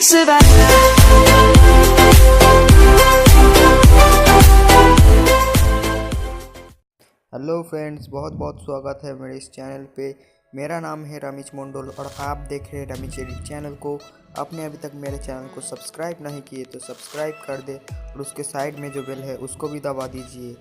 Hello friends, बहुत बहुत स्वागत है मेरे इस चैनल पे। मेरा नाम है रमीज मंडल और आप देख रहे हैं रमीज चैनल को। आपने अभी तक मेरे चैनल को सब्सक्राइब नहीं किए तो सब्सक्राइब कर दे और उसके साइड में जो बेल है उसको भी दबा दीजिए।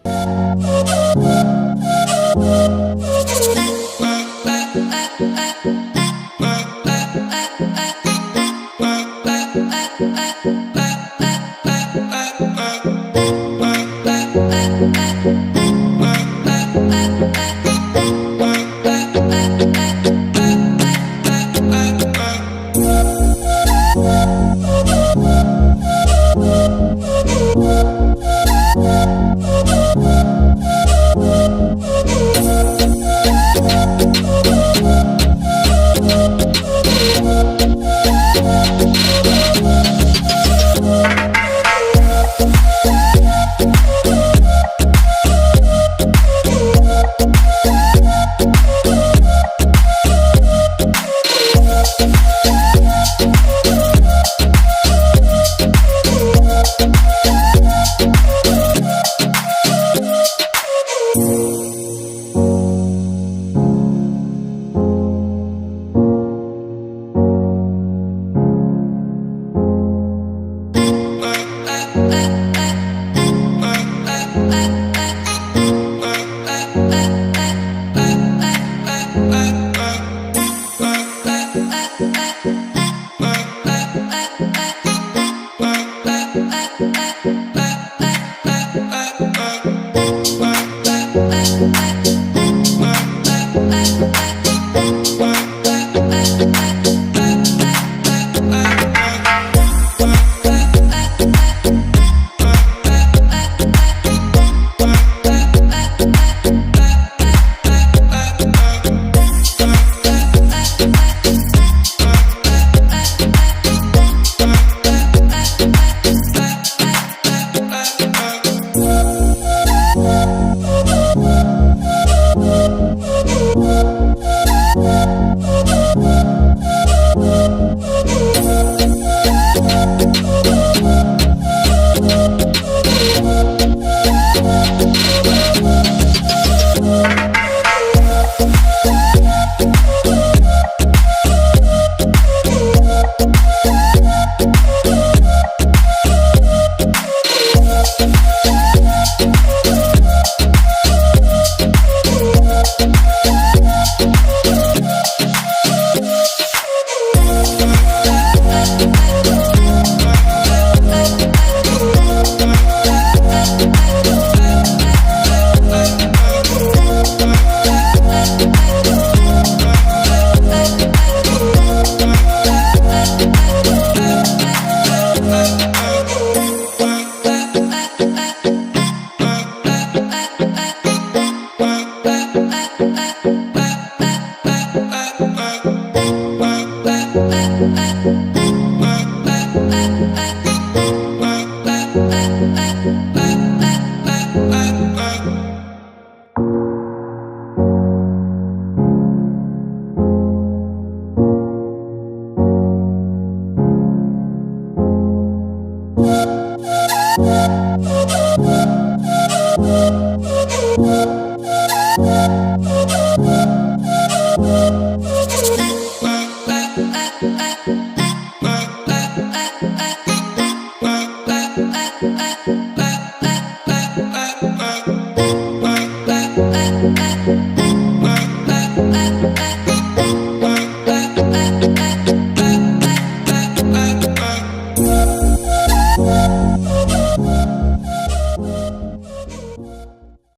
Bye.